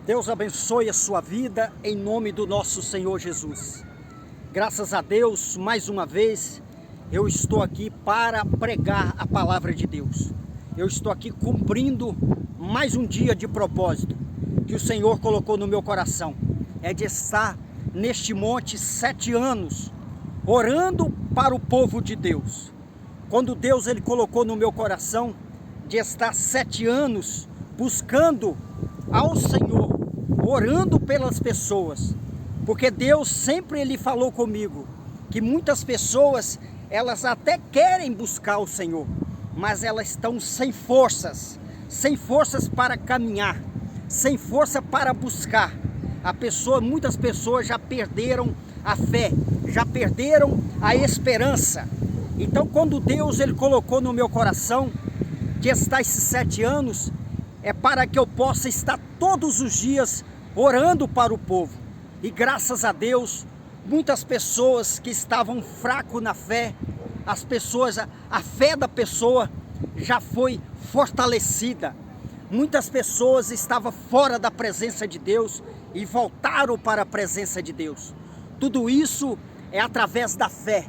Deus abençoe a sua vida em nome do nosso Senhor Jesus. Graças a Deus, mais uma vez, eu estou aqui para pregar a palavra de Deus. Eu estou aqui cumprindo mais um dia de propósito que o Senhor colocou no meu coração. É de estar neste monte 7 anos, orando para o povo de Deus. Quando Deus ele colocou no meu coração de estar 7 anos buscando ao Senhor, orando pelas pessoas, porque Deus sempre ele falou comigo que muitas pessoas elas até querem buscar o Senhor, mas elas estão sem forças para caminhar, sem força para buscar. Muitas pessoas já perderam a fé, já perderam a esperança. Então quando Deus ele colocou no meu coração de estar esses 7 anos, é para que eu possa estar todos os dias orando para o povo. E graças a Deus, muitas pessoas que estavam fracos na fé, a fé da pessoa já foi fortalecida. Muitas pessoas estavam fora da presença de Deus e voltaram para a presença de Deus. Tudo isso é através da fé.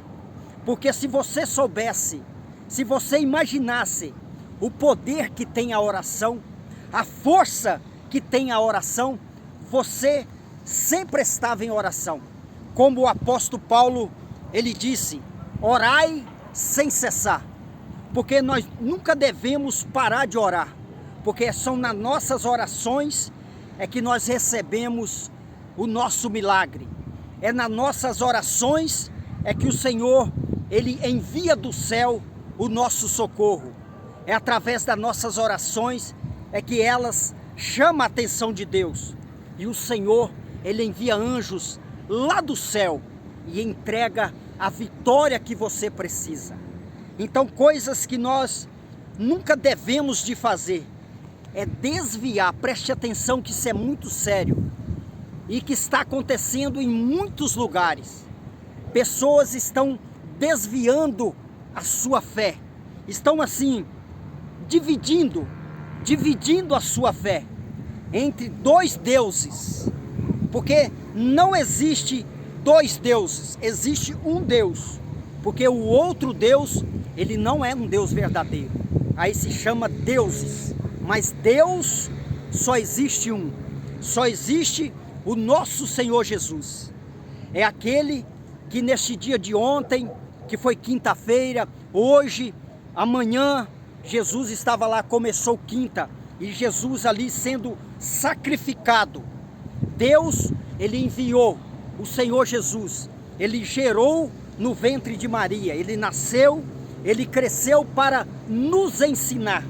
Porque se você soubesse, se você imaginasse o poder que tem a oração, a força que tem a oração, você sempre estava em oração. Como o apóstolo Paulo, ele disse, orai sem cessar. Porque nós nunca devemos parar de orar. Porque são nas nossas orações é que nós recebemos o nosso milagre. É nas nossas orações é que o Senhor, ele envia do céu o nosso socorro. É através das nossas orações é que elas chamam a atenção de Deus. E o Senhor, ele envia anjos lá do céu e entrega a vitória que você precisa. Então coisas que nós nunca devemos de fazer é desviar, preste atenção que isso é muito sério e que está acontecendo em muitos lugares. Pessoas estão desviando a sua fé, estão assim, dividindo a sua fé entre 2 deuses, porque não existe 2 deuses, existe um Deus, porque o outro Deus, ele não é um Deus verdadeiro, aí se chama deuses, mas Deus só existe um, só existe o nosso Senhor Jesus, é aquele que neste dia de ontem, que foi quinta-feira, hoje, amanhã, Jesus estava lá, começou quinta, e Jesus ali sendo sacrificado. Deus, ele enviou o Senhor Jesus, ele gerou no ventre de Maria, ele nasceu, ele cresceu para nos ensinar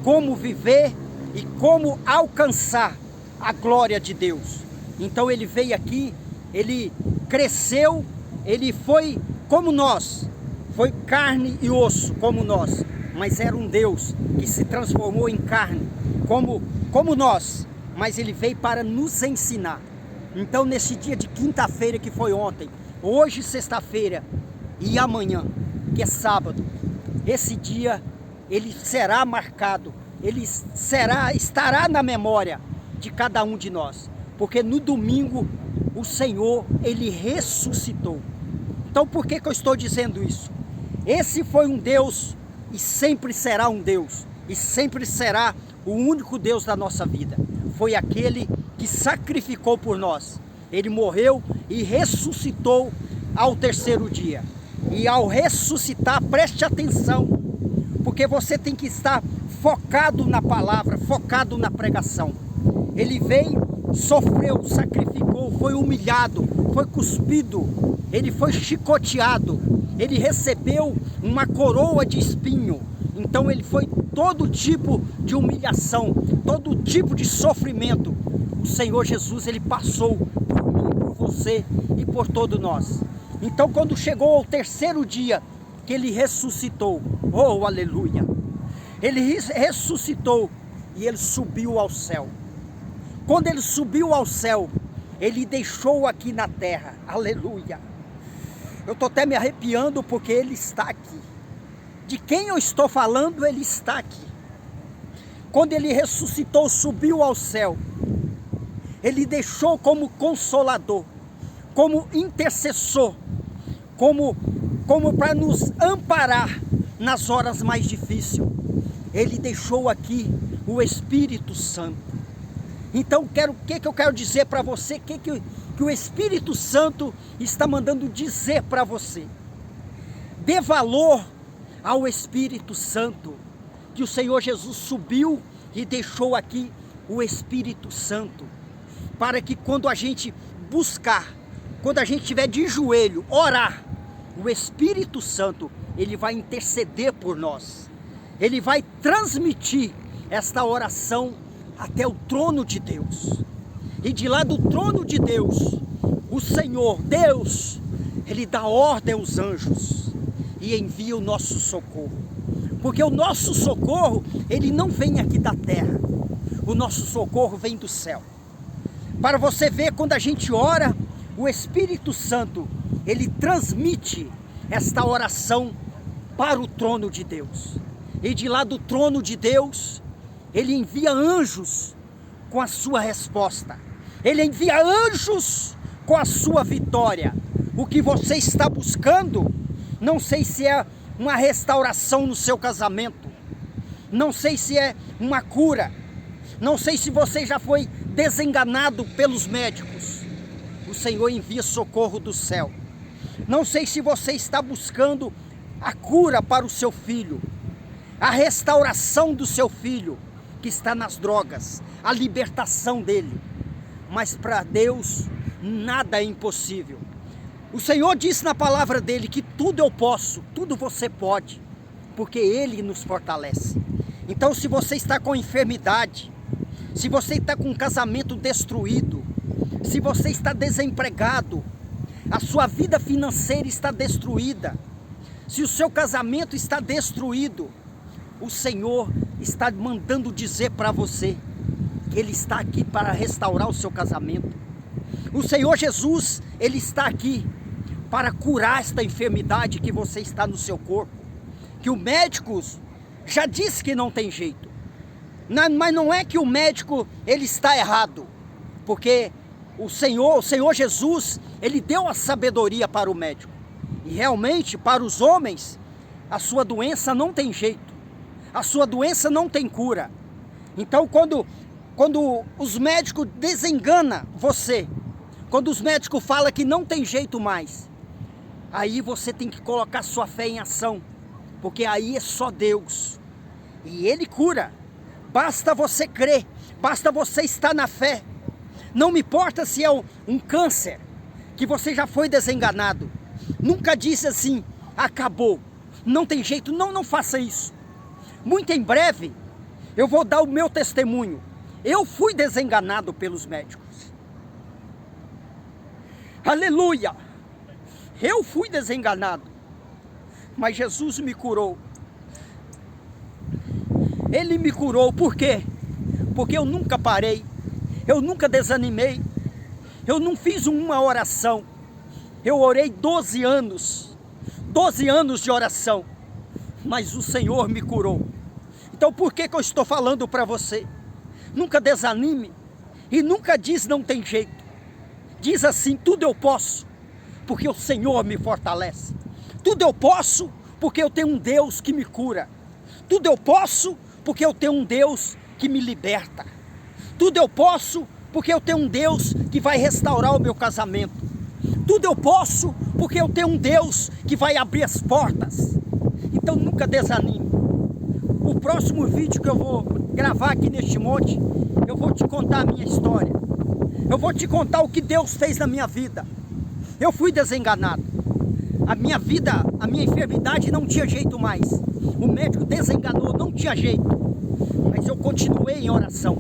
como viver e como alcançar a glória de Deus. Então ele veio aqui, ele cresceu, ele foi como nós, foi carne e osso como nós, mas era um Deus que se transformou em carne, como nós, mas ele veio para nos ensinar. Então nesse dia de quinta-feira que foi ontem, hoje sexta-feira e amanhã, que é sábado, esse dia ele será marcado, ele estará na memória de cada um de nós, porque no domingo o Senhor, ele ressuscitou. Então por que eu estou dizendo isso? Esse foi um Deus e sempre será um Deus, e sempre será o único Deus da nossa vida. Foi aquele que sacrificou por nós. Ele morreu e ressuscitou ao 3º dia. E ao ressuscitar, preste atenção, porque você tem que estar focado na palavra, focado na pregação. Ele veio, sofreu, sacrificou, foi humilhado, foi cuspido, ele foi chicoteado, ele recebeu uma coroa de espinho. Então ele foi todo tipo de humilhação, todo tipo de sofrimento. O Senhor Jesus, ele passou por mim, por você e por todos nós. Então quando chegou ao 3º dia que ele ressuscitou, oh aleluia, ele ressuscitou e ele subiu ao céu. Quando ele subiu ao céu, ele deixou aqui na terra, aleluia. Eu estou até me arrepiando porque ele está aqui. De quem eu estou falando, ele está aqui. Quando ele ressuscitou, subiu ao céu, Ele deixou como consolador, como intercessor, como para nos amparar nas horas mais difíceis. Ele deixou aqui o Espírito Santo. Então, o que eu quero dizer para você? Que o Espírito Santo está mandando dizer para você? Dê valor ao Espírito Santo, que o Senhor Jesus subiu e deixou aqui o Espírito Santo, para que quando a gente buscar, quando a gente estiver de joelho, orar, o Espírito Santo, ele vai interceder por nós, ele vai transmitir esta oração até o trono de Deus, e de lá do trono de Deus, o Senhor, Deus, ele dá ordem aos anjos, e envia o nosso socorro, porque o nosso socorro, ele não vem aqui da terra, o nosso socorro vem do céu. Para você ver, quando a gente ora, o Espírito Santo, ele transmite esta oração para o trono de Deus, e de lá do trono de Deus, ele envia anjos com a sua resposta, ele envia anjos com a sua vitória. O que você está buscando, não sei se é uma restauração no seu casamento, não sei se é uma cura, não sei se você já foi desenganado pelos médicos, o Senhor envia socorro do céu. Não sei se você está buscando a cura para o seu filho, a restauração do seu filho que está nas drogas, a libertação dele, mas para Deus nada é impossível. O Senhor disse na palavra dele que tudo eu posso, tudo você pode, porque Ele nos fortalece. Então, se você está com enfermidade, se você está com um casamento destruído, se você está desempregado, a sua vida financeira está destruída, se o seu casamento está destruído, o Senhor está mandando dizer para você que Ele está aqui para restaurar o seu casamento. O Senhor Jesus, Ele está aqui para curar esta enfermidade que você está no seu corpo, que o médico já disse que não tem jeito. Mas não é que o médico ele está errado, porque o Senhor Jesus, Ele deu a sabedoria para o médico, e realmente para os homens, a sua doença não tem jeito, a sua doença não tem cura. Então quando os médicos desenganam você, quando os médicos falam que não tem jeito mais, aí você tem que colocar sua fé em ação, porque aí é só Deus, e Ele cura. Basta você crer, basta você estar na fé. Não me importa se é um câncer, que você já foi desenganado. Nunca disse assim, acabou, não tem jeito. Não faça isso. Muito em breve, eu vou dar o meu testemunho. Eu fui desenganado pelos médicos. Aleluia! Eu fui desenganado, mas Jesus me curou. Ele me curou, por quê? Porque eu nunca parei, eu nunca desanimei, eu não fiz uma oração, eu orei 12 anos de oração, mas o Senhor me curou. Então por que eu estou falando para você? Nunca desanime, e nunca diz não tem jeito, diz assim, tudo eu posso, porque o Senhor me fortalece, tudo eu posso, porque eu tenho um Deus que me cura, tudo eu posso, porque eu tenho um Deus que me liberta, tudo eu posso, porque eu tenho um Deus que vai restaurar o meu casamento, tudo eu posso, porque eu tenho um Deus que vai abrir as portas. Então nunca desanime. O próximo vídeo que eu vou gravar aqui neste monte, eu vou te contar a minha história, eu vou te contar o que Deus fez na minha vida. Eu fui desenganado, a minha vida, a minha enfermidade não tinha jeito mais, o médico desenganou, não tinha jeito, mas eu continuei em oração,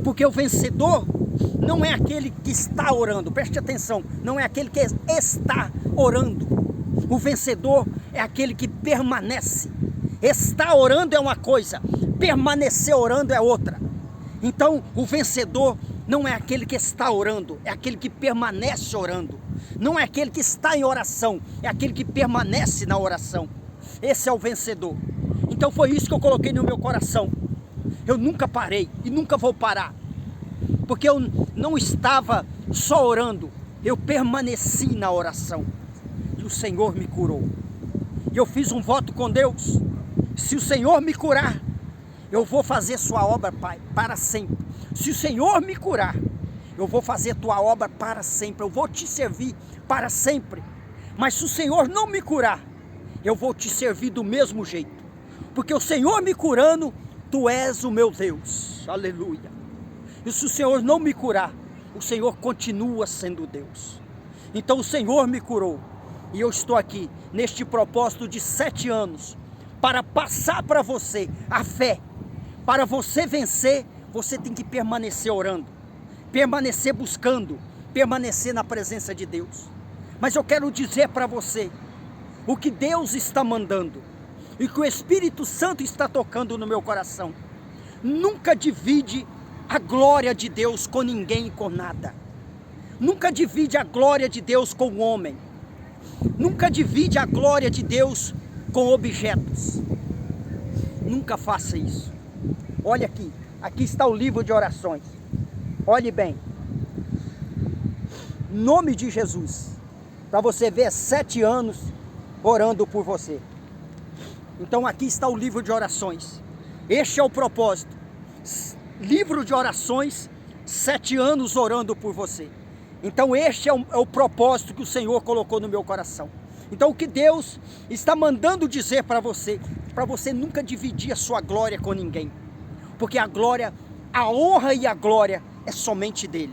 porque o vencedor não é aquele que está orando, preste atenção, não é aquele que está orando, o vencedor é aquele que permanece. Estar orando é uma coisa, permanecer orando é outra. Então o vencedor não é aquele que está orando, é aquele que permanece orando. Não é aquele que está em oração, é aquele que permanece na oração. Esse é o vencedor. Então foi isso que eu coloquei no meu coração. Eu nunca parei e nunca vou parar. porque eu não estava só orando, eu permaneci na oração, e o Senhor me curou. E eu fiz um voto com Deus: se o Senhor me curar, eu vou fazer sua obra, Pai, para sempre. Se o Senhor me curar, eu vou fazer tua obra para sempre, eu vou te servir para sempre. Mas se o Senhor não me curar, eu vou te servir do mesmo jeito, porque o Senhor me curando, tu és o meu Deus, aleluia. E se o Senhor não me curar, o Senhor continua sendo Deus. Então o Senhor me curou, e eu estou aqui, neste propósito de 7 anos, para passar para você a fé. Para você vencer, você tem que permanecer orando, permanecer buscando, permanecer na presença de Deus. Mas eu quero dizer para você, o que Deus está mandando, e que o Espírito Santo está tocando no meu coração: nunca divide a glória de Deus com ninguém e com nada. Nunca divide a glória de Deus com o homem. Nunca divide a glória de Deus com objetos. Nunca faça isso. Olha aqui, aqui está o livro de orações. Olhe bem. Em nome de Jesus, para você ver 7 anos orando por você. Então aqui está o livro de orações. Este é o propósito. Livro de orações, 7 anos orando por você. Então este é o propósito que o Senhor colocou no meu coração. Então o que Deus está mandando dizer para você nunca dividir a sua glória com ninguém. Porque a glória, a honra e a glória é somente dele.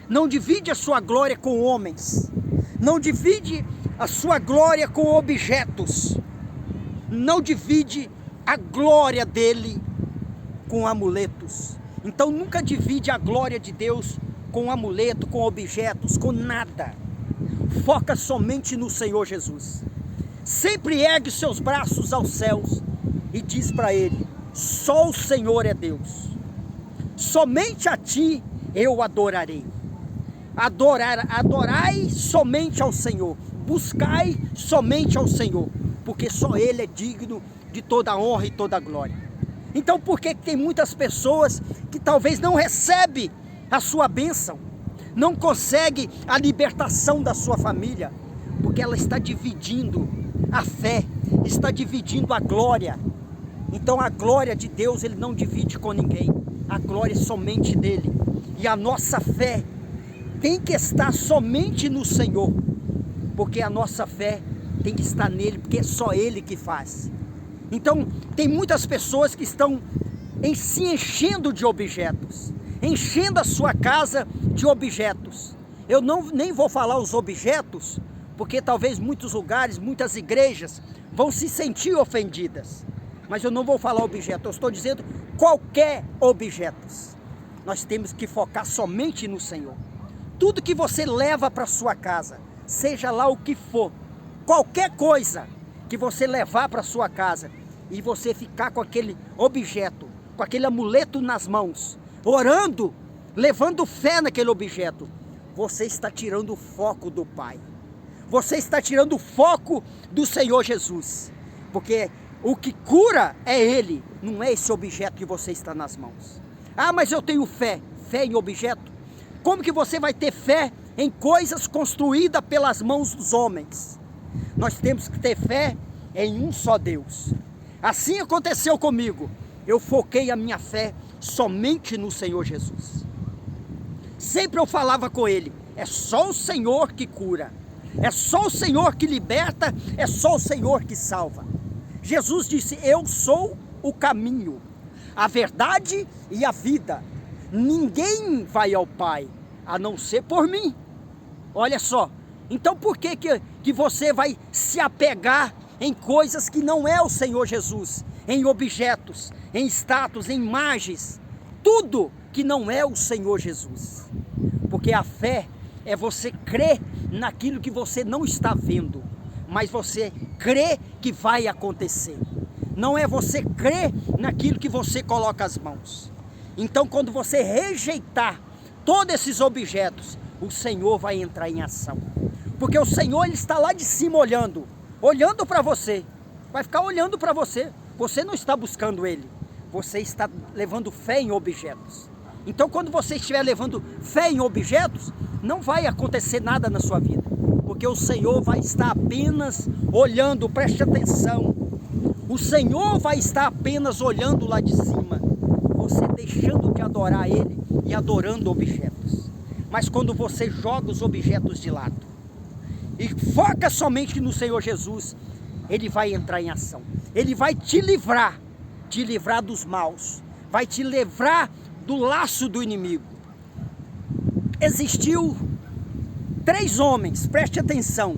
Não divide a sua glória com homens. Não divide a sua glória com objetos. Não divide a glória dele com amuletos. Então nunca divide a glória de Deus com amuleto, com objetos, com nada. Foca somente no Senhor Jesus. Sempre ergue seus braços aos céus e diz para ele: só o Senhor é Deus. Somente a ti eu adorarei. Adorai somente ao Senhor. Buscai somente ao Senhor, porque só Ele é digno de toda a honra e toda a glória. Então por que tem muitas pessoas que talvez não recebem a sua bênção, não consegue a libertação da sua família? Porque ela está dividindo a fé, está dividindo a glória. Então a glória de Deus Ele não divide com ninguém, a glória é somente dele. E a nossa fé tem que estar somente no Senhor, porque a nossa fé tem que estar nele, porque é só Ele que faz. Então tem muitas pessoas que estão se enchendo de objetos, enchendo a sua casa de objetos. Eu nem vou falar os objetos, porque talvez muitos lugares, muitas igrejas vão se sentir ofendidas. Mas eu não vou falar objeto, eu estou dizendo qualquer objeto. Nós temos que focar somente no Senhor. Tudo que você leva para sua casa, seja lá o que for, qualquer coisa que você levar para sua casa e você ficar com aquele objeto, com aquele amuleto nas mãos, orando, levando fé naquele objeto, você está tirando o foco do Pai. Você está tirando o foco do Senhor Jesus. Porque o que cura é Ele, não é esse objeto que você está nas mãos. Ah, mas eu tenho fé. Fé em objeto? Como que você vai ter fé em coisas construídas pelas mãos dos homens? Nós temos que ter fé em um só Deus. Assim aconteceu comigo. Eu foquei a minha fé somente no Senhor Jesus. Sempre eu falava com Ele: é só o Senhor que cura, é só o Senhor que liberta, é só o Senhor que salva. Jesus disse: eu sou o caminho, a verdade e a vida. Ninguém vai ao Pai a não ser por mim. Olha só, então por que você vai se apegar em coisas que não é o Senhor Jesus, em objetos, em estátuas, em imagens, tudo que não é o Senhor Jesus? Porque a fé é você crer naquilo que você não está vendo, mas você crê que vai acontecer. Não é você crer naquilo que você coloca as mãos. Então quando você rejeitar todos esses objetos, o Senhor vai entrar em ação. Porque o Senhor, Ele está lá de cima olhando para você, vai ficar olhando para você. Você não está buscando Ele, você está levando fé em objetos. Então quando você estiver levando fé em objetos, não vai acontecer nada na sua vida, porque o Senhor vai estar apenas olhando, preste atenção, o Senhor vai estar apenas olhando lá de cima, você deixando de adorar Ele e adorando objetos. Mas quando você joga os objetos de lado e foca somente no Senhor Jesus, Ele vai entrar em ação, Ele vai te livrar dos maus, vai te livrar do laço do inimigo. Existiu 3 homens, preste atenção,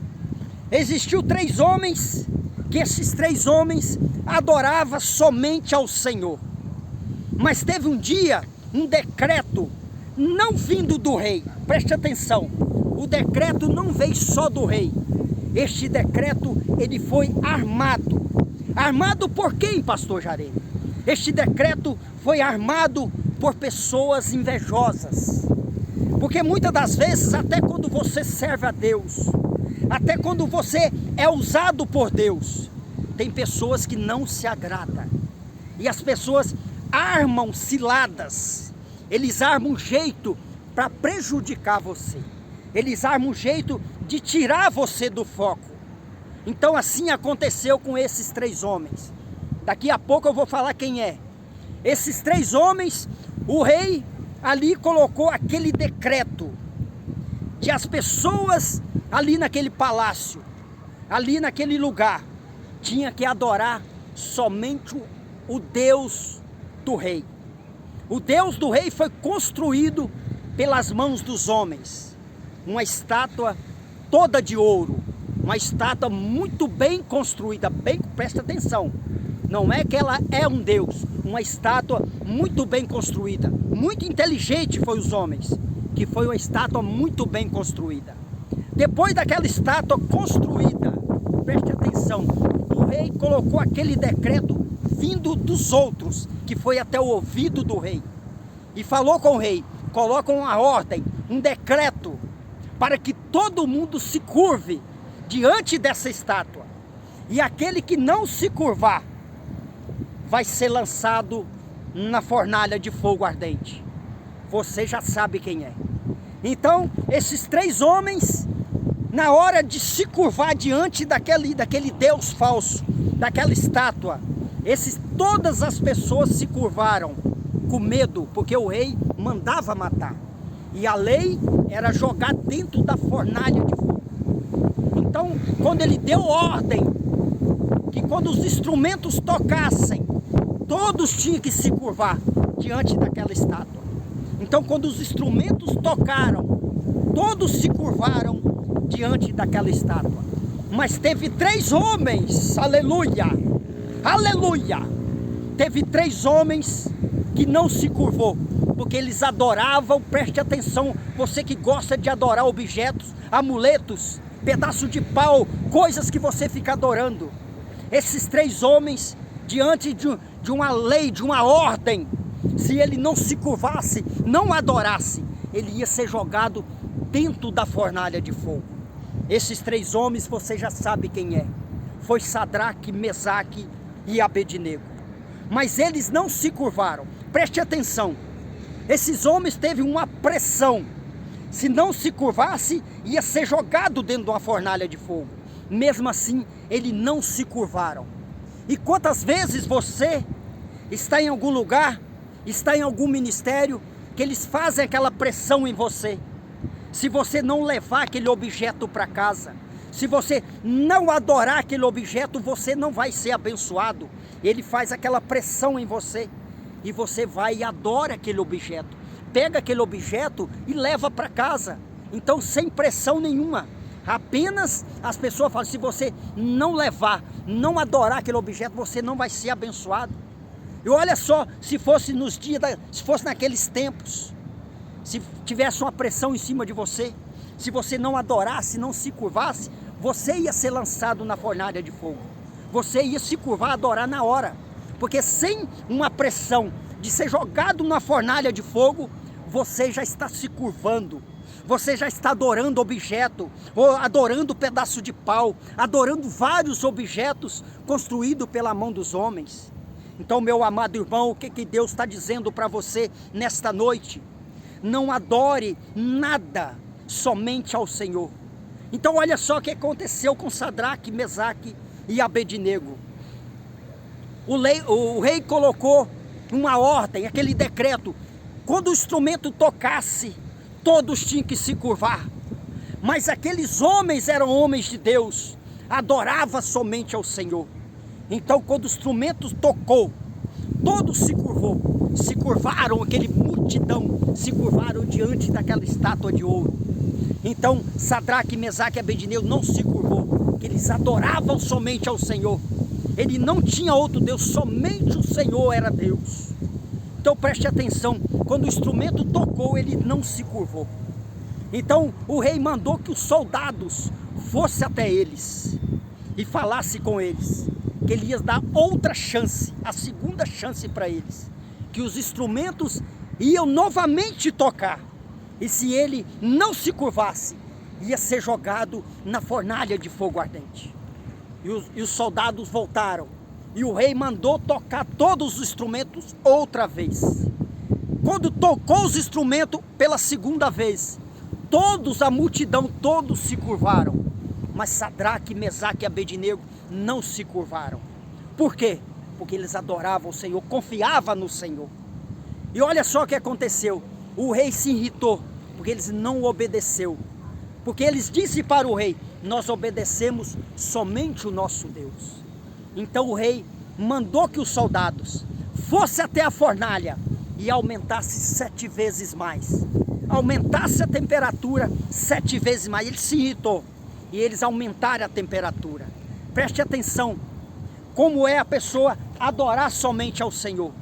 existiu 3 homens, que esses 3 homens adoravam somente ao Senhor, mas teve um dia, um decreto, não vindo do rei, preste atenção, o decreto não veio só do rei, este decreto ele foi armado por quem, pastor Jarene? Este decreto foi armado por pessoas invejosas, porque muitas das vezes, até quando você serve a Deus, até quando você é usado por Deus, tem pessoas que não se agradam, e as pessoas armam ciladas, eles armam um jeito para prejudicar você, eles armam um jeito de tirar você do foco. Então assim aconteceu com esses 3 homens, daqui a pouco eu vou falar quem é. Esses 3 homens, o rei ali colocou aquele decreto, de as pessoas ali naquele palácio, ali naquele lugar, tinha que adorar somente o Deus do rei. O Deus do rei foi construído pelas mãos dos homens, uma estátua toda de ouro, uma estátua muito bem construída, presta atenção, não é que ela é um Deus, uma estátua muito bem construída, muito inteligente foi os homens, que foi uma estátua muito bem construída. Depois daquela estátua construída, preste atenção, o rei colocou aquele decreto vindo dos outros, que foi até o ouvido do rei, e falou com o rei, coloca uma ordem, um decreto, para que todo mundo se curve diante dessa estátua, e aquele que não se curvar, vai ser lançado na fornalha de fogo ardente. Você já sabe quem é. Então, esses 3 homens, na hora de se curvar diante daquele Deus falso, daquela estátua, todas as pessoas se curvaram com medo, porque o rei mandava matar, e a lei era jogar dentro da fornalha de fogo. Então, quando ele deu ordem, que quando os instrumentos tocassem, todos tinham que se curvar diante daquela estátua. Então, quando os instrumentos tocaram, todos se curvaram diante daquela estátua. Mas teve 3 homens, aleluia, aleluia, teve 3 homens que não se curvou, porque eles adoravam, preste atenção, você que gosta de adorar objetos, amuletos, pedaço de pau, coisas que você fica adorando. Esses 3 homens, diante de uma lei, de uma ordem, se ele não se curvasse, não adorasse, ele ia ser jogado dentro da fornalha de fogo. Esses 3 homens, você já sabe quem é. Foi Sadraque, Mesaque e Abednego. Mas eles não se curvaram. Preste atenção. Esses homens teve uma pressão. Se não se curvasse, ia ser jogado dentro de uma fornalha de fogo. Mesmo assim, eles não se curvaram. E quantas vezes você está em algum lugar, está em algum ministério, que eles fazem aquela pressão em você. Se você não levar aquele objeto para casa, se você não adorar aquele objeto, você não vai ser abençoado. Ele faz aquela pressão em você, e você vai e adora aquele objeto. Pega aquele objeto e leva para casa. Então, sem pressão nenhuma. Apenas as pessoas falam, se você não levar, não adorar aquele objeto, você não vai ser abençoado. E olha só, se fosse nos dias, se fosse naqueles tempos, se tivesse uma pressão em cima de você, se você não adorasse, não se curvasse, você ia ser lançado na fornalha de fogo. Você ia se curvar, adorar na hora. Porque sem uma pressão de ser jogado na fornalha de fogo, você já está se curvando. Você já está adorando objeto, ou adorando pedaço de pau, adorando vários objetos construídos pela mão dos homens. Então, meu amado irmão, o que Deus está dizendo para você nesta noite? Não adore nada, somente ao Senhor. Então olha só o que aconteceu com Sadraque, Mesaque e Abednego. O rei colocou uma ordem, aquele decreto: quando o instrumento tocasse, todos tinham que se curvar. Mas aqueles homens eram homens de Deus, adoravam somente ao Senhor. Então quando o instrumento tocou, todos se curvaram, aquele multidão se curvaram diante daquela estátua de ouro. Então Sadraque, Mesaque e Abednego não se curvou, porque eles adoravam somente ao Senhor. Ele não tinha outro Deus, somente o Senhor era Deus. Então preste atenção, quando o instrumento tocou, ele não se curvou. Então o rei mandou que os soldados fossem até eles e falasse com eles, que ele ia dar outra chance, a segunda chance para eles, que os instrumentos iam novamente tocar, e se ele não se curvasse, ia ser jogado na fornalha de fogo ardente. E os soldados voltaram, e o rei mandou tocar todos os instrumentos outra vez. Quando tocou os instrumentos pela segunda vez, a multidão, todos se curvaram. Mas Sadraque, Mesaque e Abednego não se curvaram. Por quê? Porque eles adoravam o Senhor, confiavam no Senhor. E olha só o que aconteceu. O rei se irritou, porque eles não obedeceram. Porque eles disseram para o rei: nós obedecemos somente o nosso Deus. Então o rei mandou que os soldados fossem até a fornalha e aumentasse 7 vezes mais. Aumentasse a temperatura 7 vezes mais. Ele se irritou e eles aumentaram a temperatura. Preste atenção, como é a pessoa adorar somente ao Senhor.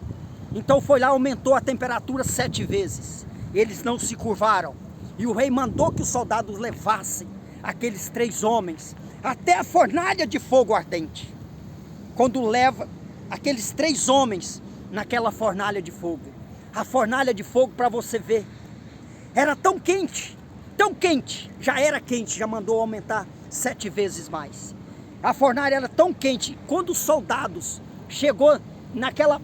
Então foi lá, aumentou a temperatura 7 vezes. Eles não se curvaram. E o rei mandou que os soldados levassem aqueles 3 homens até a fornalha de fogo ardente. Quando leva aqueles 3 homens naquela fornalha de fogo, a fornalha de fogo, para você ver, era tão quente, já era quente, já mandou aumentar 7 vezes mais. A fornalha era tão quente, quando os soldados chegou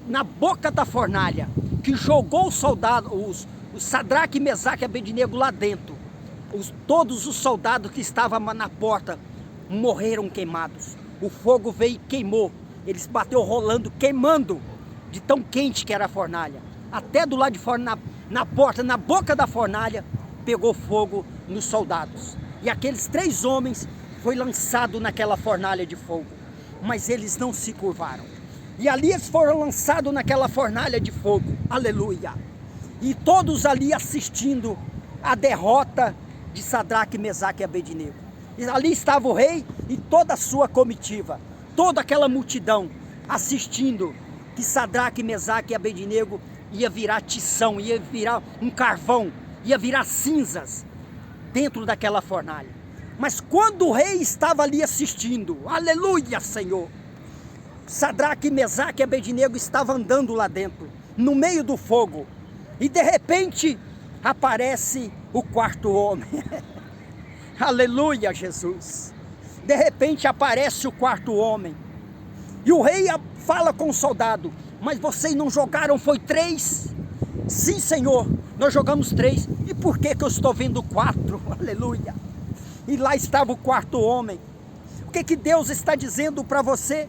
na boca da fornalha, que jogou os Sadraque, Mesaque e Abednego lá dentro, todos os soldados que estavam na porta morreram queimados. O fogo veio e queimou, eles bateu rolando, queimando, de tão quente que era a fornalha. Até do lado de fora, na porta, na boca da fornalha, pegou fogo nos soldados. E aqueles 3 homens foi lançado naquela fornalha de fogo, mas eles não se curvaram. E ali eles foram lançados naquela fornalha de fogo, aleluia. E todos ali assistindo a derrota de Sadraque, Mesaque e Abednego. E ali estava o rei e toda a sua comitiva, toda aquela multidão assistindo que Sadraque, Mesaque e Abednego ia virar tição, ia virar um carvão, ia virar cinzas dentro daquela fornalha. Mas quando o rei estava ali assistindo, aleluia, Senhor, Sadraque, Mesaque e Abednego estavam andando lá dentro, no meio do fogo, e de repente aparece o 4º homem. Aleluia, Jesus. De repente aparece o 4º homem, e o rei fala com o soldado: mas vocês não jogaram, foi 3? Sim, Senhor, nós jogamos 3. E por que eu estou vendo 4? Aleluia. E lá estava o 4º homem. O que Deus está dizendo para você?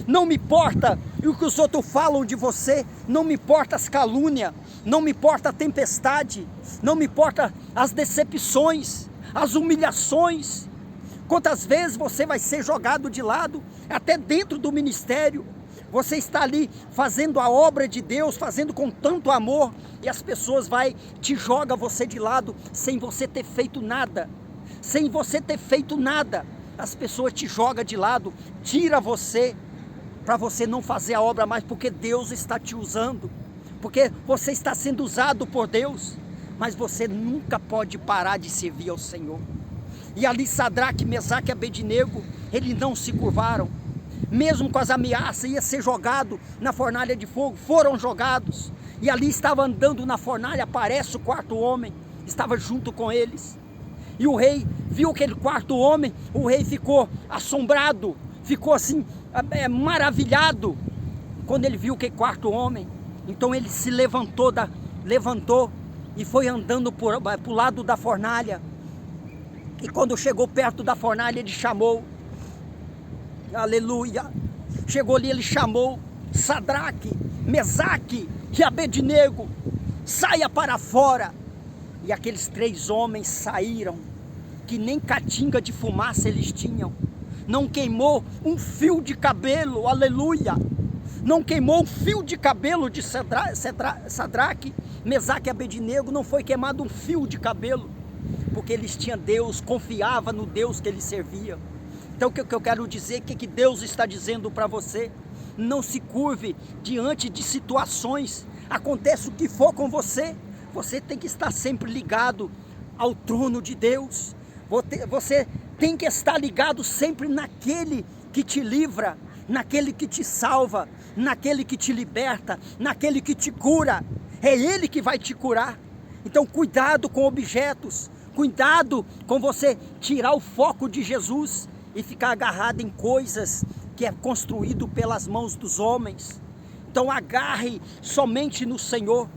Não me importa o que os outros falam de você, não me importa as calúnias, não me importa a tempestade, não me importa as decepções, as humilhações. Quantas vezes você vai ser jogado de lado, até dentro do ministério. Você está ali fazendo a obra de Deus, fazendo com tanto amor, e as pessoas te jogam você de lado, sem você ter feito nada. Sem você ter feito nada, as pessoas te jogam de lado, tira você, para você não fazer a obra mais, porque Deus está te usando, porque você está sendo usado por Deus, mas você nunca pode parar de servir ao Senhor. E ali Sadraque, Mesaque e Abednego, eles não se curvaram, mesmo com as ameaças, ia ser jogado na fornalha de fogo, foram jogados, e ali estava andando na fornalha, aparece o 4º homem, estava junto com eles, e o rei viu aquele 4º homem, o rei ficou assombrado, ficou assim, maravilhado quando ele viu que quarto homem, então ele se levantou e foi andando para o lado da fornalha. E quando chegou perto da fornalha, ele chamou, aleluia, chegou ali, ele chamou Sadraque, Mesaque e Abednego, saia para fora. E aqueles 3 homens saíram, que nem catinga de fumaça eles tinham, não queimou um fio de cabelo, aleluia, não queimou um fio de cabelo de Sadraque, Mesaque e Abednego, não foi queimado um fio de cabelo, porque eles tinham Deus, confiava no Deus que eles serviam. Então o que eu quero dizer, o que Deus está dizendo para você? Não se curve diante de situações, acontece o que for com você, você tem que estar sempre ligado ao trono de Deus, você tem que estar ligado sempre naquele que te livra, naquele que te salva, naquele que te liberta, naquele que te cura, é Ele que vai te curar. Então cuidado com objetos, cuidado com você tirar o foco de Jesus e ficar agarrado em coisas que é construído pelas mãos dos homens. Então agarre somente no Senhor.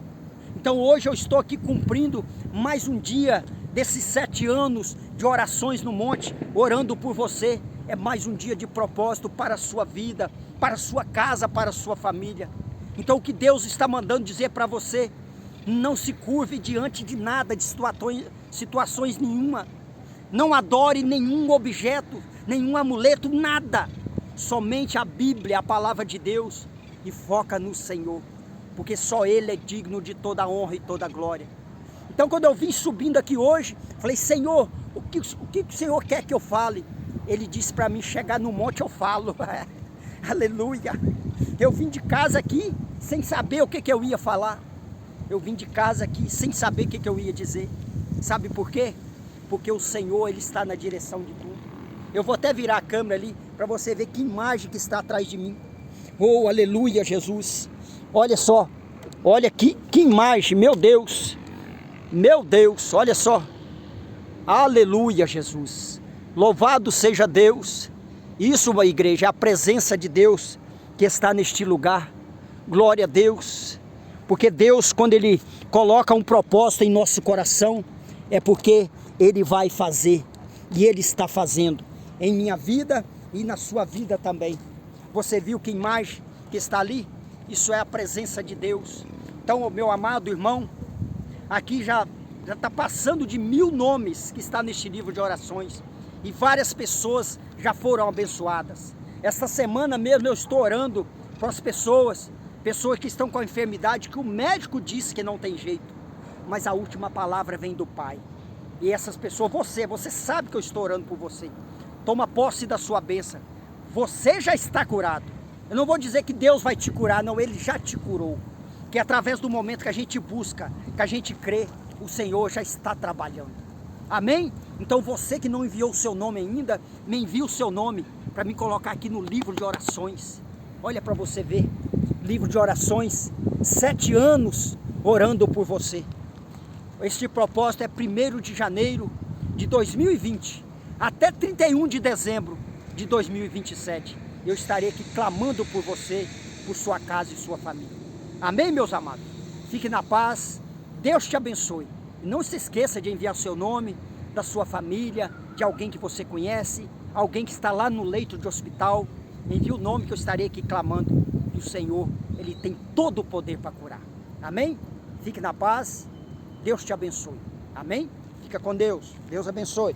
Então hoje eu estou aqui cumprindo mais um dia desses 7 anos de orações no monte, orando por você. É mais um dia de propósito para a sua vida, para a sua casa, para a sua família. Então o que Deus está mandando dizer para você, não se curve diante de nada, de situações nenhuma. Não adore nenhum objeto, nenhum amuleto, nada. Somente a Bíblia, a palavra de Deus, e foca no Senhor, porque só Ele é digno de toda a honra e toda a glória. Então quando eu vim subindo aqui hoje, falei, Senhor, o que o Senhor quer que eu fale? Ele disse para mim, chegar no monte eu falo. Aleluia. Eu vim de casa aqui sem saber o que eu ia falar. Eu vim de casa aqui sem saber o que eu ia dizer. Sabe por quê? Porque o Senhor, Ele está na direção de tudo. Eu vou até virar a câmera ali para você ver que imagem que está atrás de mim. Oh, aleluia, Jesus. Olha só, olha que imagem, meu Deus, olha só. Aleluia, Jesus. Louvado seja Deus. Isso, uma igreja, é a presença de Deus que está neste lugar. Glória a Deus. Porque Deus, quando Ele coloca um propósito em nosso coração, é porque Ele vai fazer. E Ele está fazendo em minha vida e na sua vida também. Você viu que imagem que está ali? Isso é a presença de Deus. Então, meu amado irmão, aqui já está passando de 1000 nomes que está neste livro de orações. E várias pessoas já foram abençoadas. Esta semana mesmo eu estou orando para as pessoas que estão com a enfermidade, que o médico disse que não tem jeito. Mas a última palavra vem do Pai. E essas pessoas, você sabe que eu estou orando por você. Toma posse da sua bênção. Você já está curado. Eu não vou dizer que Deus vai te curar, não, Ele já te curou. Que através do momento que a gente busca, que a gente crê, o Senhor já está trabalhando. Amém? Então você que não enviou o seu nome ainda, me envie o seu nome para me colocar aqui no livro de orações. Olha para você ver, livro de orações, 7 anos orando por você. Este propósito é 1º de janeiro de 2020, até 31 de dezembro de 2027. Eu estarei aqui clamando por você, por sua casa e sua família. Amém, meus amados? Fique na paz, Deus te abençoe. E não se esqueça de enviar o seu nome, da sua família, de alguém que você conhece, alguém que está lá no leito de hospital. Envie o nome que eu estarei aqui clamando. E o Senhor, Ele tem todo o poder para curar. Amém? Fique na paz, Deus te abençoe. Amém? Fica com Deus, Deus abençoe.